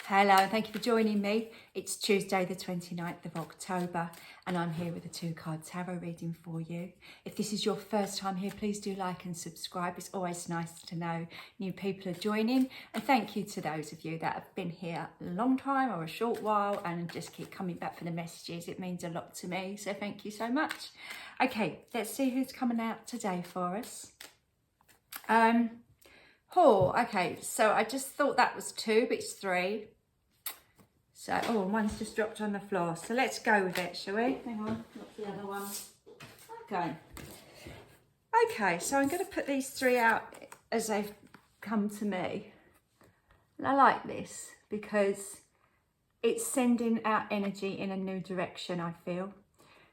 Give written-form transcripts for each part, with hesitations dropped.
Hello, thank you for joining me. It's Tuesday the 29th of October and I'm here with a 2-card tarot reading for you. If this is your first time here, please do like and subscribe. It's always nice to know new people are joining, and thank you to those of you that have been here a long time or a short while and just keep coming back for the messages. It means a lot to me, so thank you so much. Okay, let's see who's coming out today for us. Okay, so I just thought that was 2, but it's 3. So, one's just dropped on the floor. So let's go with it, shall we? Hang on, what's the other one? Okay, so I'm going to put these 3 out as they've come to me. And I like this because it's sending out energy in a new direction, I feel.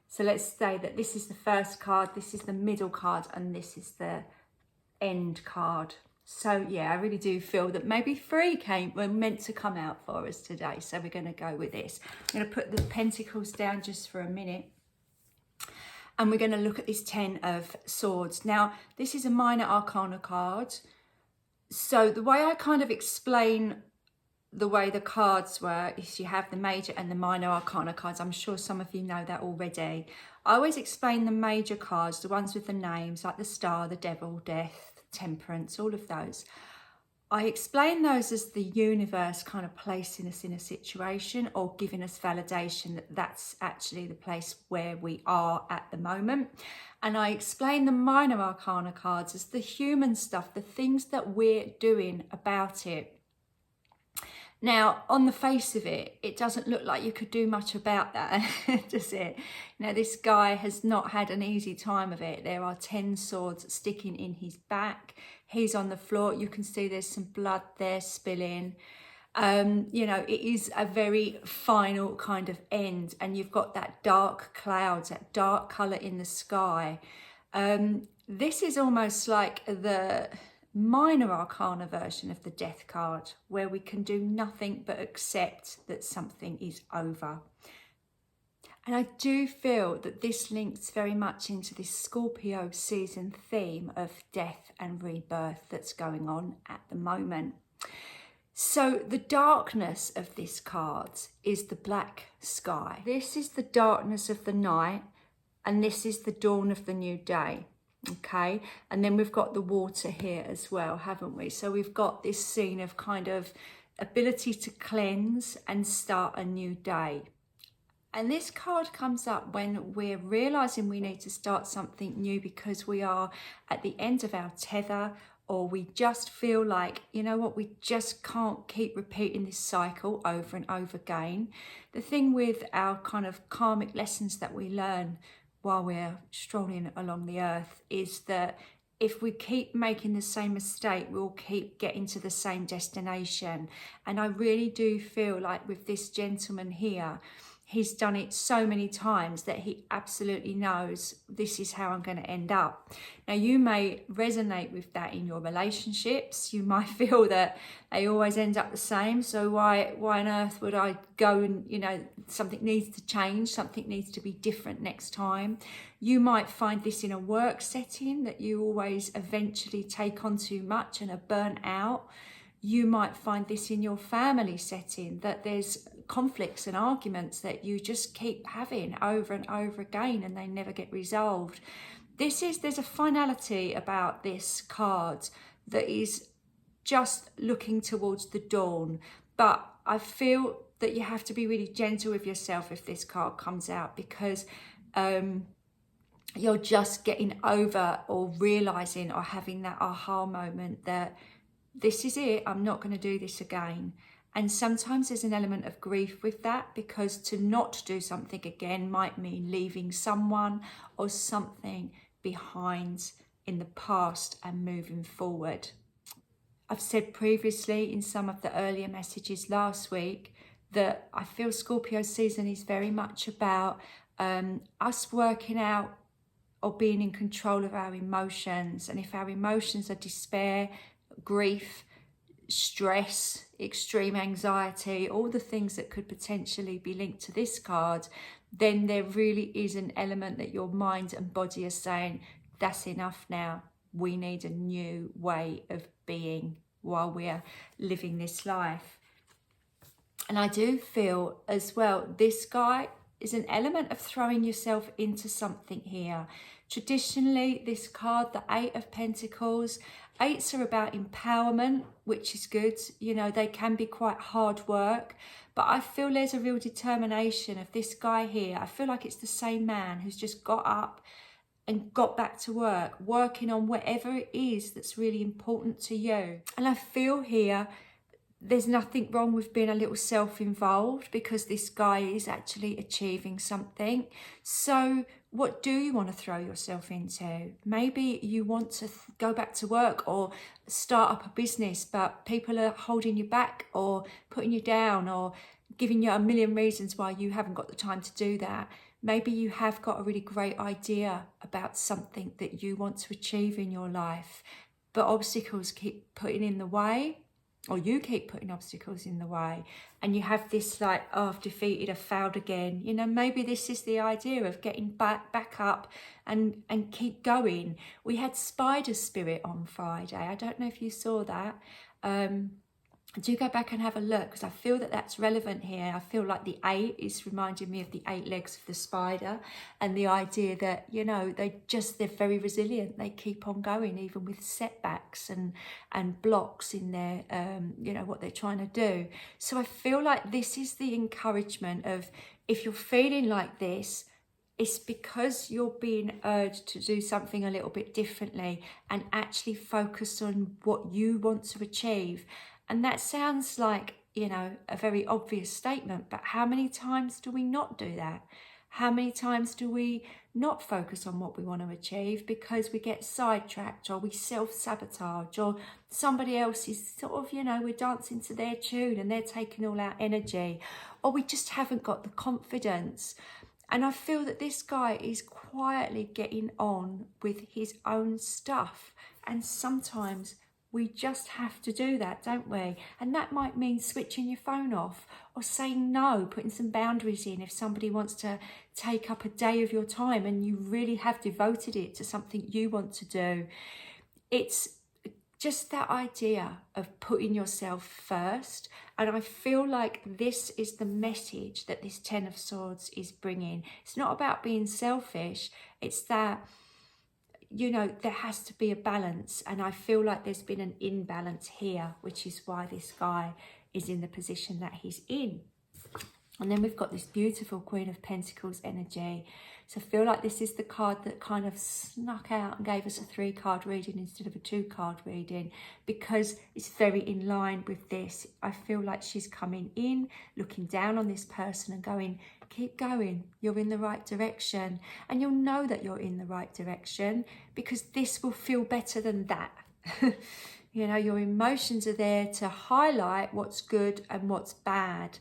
So let's say that this is the first card, this is the middle card, and this is the end card. So yeah, I really do feel that maybe 3 were meant to come out for us today. So we're going to go with this. I'm going to put the Pentacles down just for a minute. And we're going to look at this 10 of Swords. Now, this is a minor arcana card. So the way I kind of explain the way the cards work is you have the major and the minor arcana cards. I'm sure some of you know that already. I always explain the major cards, the ones with the names, like the Star, the Devil, Death, Temperance, all of those. I explain those as the universe kind of placing us in a situation or giving us validation that that's actually the place where we are at the moment. And I explain the minor arcana cards as the human stuff, the things that we're doing about it. Now, on the face of it, it doesn't look like you could do much about that, does it? Now, this guy has not had an easy time of it. There are 10 swords sticking in his back. He's on the floor. You can see there's some blood there spilling. You know, it is a very final kind of end. And you've got that dark clouds, that dark colour in the sky. This is almost like the minor arcana version of the Death card, where we can do nothing but accept that something is over. And I do feel that this links very much into this Scorpio season theme of death and rebirth that's going on at the moment. So the darkness of this card is the black sky. This is the darkness of the night, and this is the dawn of the new day. Okay, and then we've got the water here as well, haven't we? So we've got this scene of kind of ability to cleanse and start a new day. And this card comes up when we're realizing we need to start something new because we are at the end of our tether, or we just feel like, you know what, we just can't keep repeating this cycle over and over again. The thing with our kind of karmic lessons that we learn while we're strolling along the earth is that if we keep making the same mistake, we'll keep getting to the same destination. And I really do feel like with this gentleman here, he's done it so many times that he absolutely knows this is how I'm going to end up. Now, you may resonate with that in your relationships. You might feel that they always end up the same. So why on earth would I go and, you know, something needs to change, something needs to be different next time. You might find this in a work setting, that you always eventually take on too much and are burnt out. You might find this in your family setting, that there's conflicts and arguments that you just keep having over and over again and they never get resolved. There's a finality about this card that is just looking towards the dawn. But I feel that you have to be really gentle with yourself if this card comes out, because you're just getting over or realizing or having that aha moment that this is it, I'm not going to do this again. And sometimes there's an element of grief with that, because to not do something again might mean leaving someone or something behind in the past and moving forward. I've said previously in some of the earlier messages last week that I feel Scorpio season is very much about us working out or being in control of our emotions. And if our emotions are despair, grief, stress, extreme anxiety, all the things that could potentially be linked to this card, then there really is an element that your mind and body are saying, that's enough now. We need a new way of being while we're living this life. And I do feel as well, this guy is an element of throwing yourself into something here. Traditionally, this card, the Eight of Pentacles, eights are about empowerment, which is good. You know, they can be quite hard work, but I feel there's a real determination of this guy here. I feel like it's the same man who's just got up and got back to work, working on whatever it is that's really important to you. And I feel here, there's nothing wrong with being a little self-involved because this guy is actually achieving something. So what do you want to throw yourself into? Maybe you want to go back to work or start up a business, but people are holding you back or putting you down or giving you a million reasons why you haven't got the time to do that. Maybe you have got a really great idea about something that you want to achieve in your life, but obstacles keep putting in the way, or you keep putting obstacles in the way, and you have this like, oh, I've defeated, I've failed again. You know, maybe this is the idea of getting back up and keep going. We had Spider Spirit on Friday. I don't know if you saw that. Do go back and have a look, because I feel that that's relevant here. I feel like the 8 is reminding me of the 8 legs of the spider, and the idea that, you know, they're very resilient. They keep on going even with setbacks and blocks in their you know, what they're trying to do. So I feel like this is the encouragement of, if you're feeling like this, it's because you're being urged to do something a little bit differently and actually focus on what you want to achieve. And that sounds like, you know, a very obvious statement, but how many times do we not do that? How many times do we not focus on what we want to achieve because we get sidetracked, or we self-sabotage, or somebody else is sort of, you know, we're dancing to their tune and they're taking all our energy, or we just haven't got the confidence. And I feel that this guy is quietly getting on with his own stuff. And sometimes we just have to do that, don't we? And that might mean switching your phone off, or saying no, putting some boundaries in if somebody wants to take up a day of your time and you really have devoted it to something you want to do. It's just that idea of putting yourself first. And I feel like this is the message that this 10 of Swords is bringing. It's not about being selfish. It's that, you know, there has to be a balance, and I feel like there's been an imbalance here, which is why this guy is in the position that he's in. And then we've got this beautiful Queen of Pentacles energy. So I feel like this is the card that kind of snuck out and gave us a 3-card reading instead of a 2-card reading, because it's very in line with this. I feel like she's coming in, looking down on this person and going, keep going, you're in the right direction. And you'll know that you're in the right direction because this will feel better than that. You know, your emotions are there to highlight what's good and what's bad.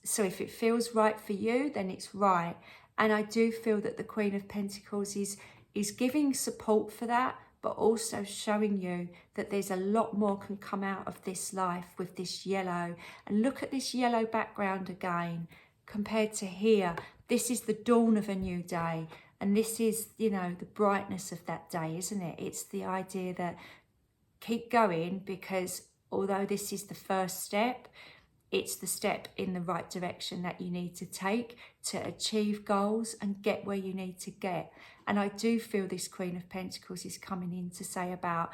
So if it feels right for you, then it's right. And I do feel that the Queen of Pentacles is giving support for that, but also showing you that there's a lot more can come out of this life with this yellow. And look at this yellow background again, compared to here. This is the dawn of a new day. And this is, you know, the brightness of that day, isn't it? It's the idea that keep going, because although this is the first step, it's the step in the right direction that you need to take to achieve goals and get where you need to get. And I do feel this Queen of Pentacles is coming in to say about,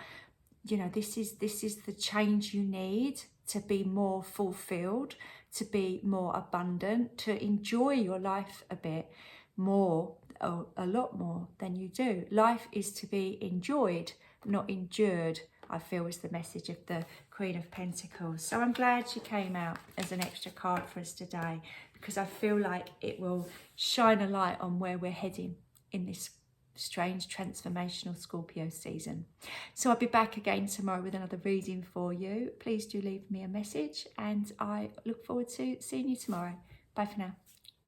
you know, this is the change you need to be more fulfilled, to be more abundant, to enjoy your life a bit more, or a lot more than you do. Life is to be enjoyed, not endured, I feel is the message of the Queen of Pentacles. So I'm glad she came out as an extra card for us today, because I feel like it will shine a light on where we're heading in this strange transformational Scorpio season. So I'll be back again tomorrow with another reading for you. Please do leave me a message, and I look forward to seeing you tomorrow. Bye for now.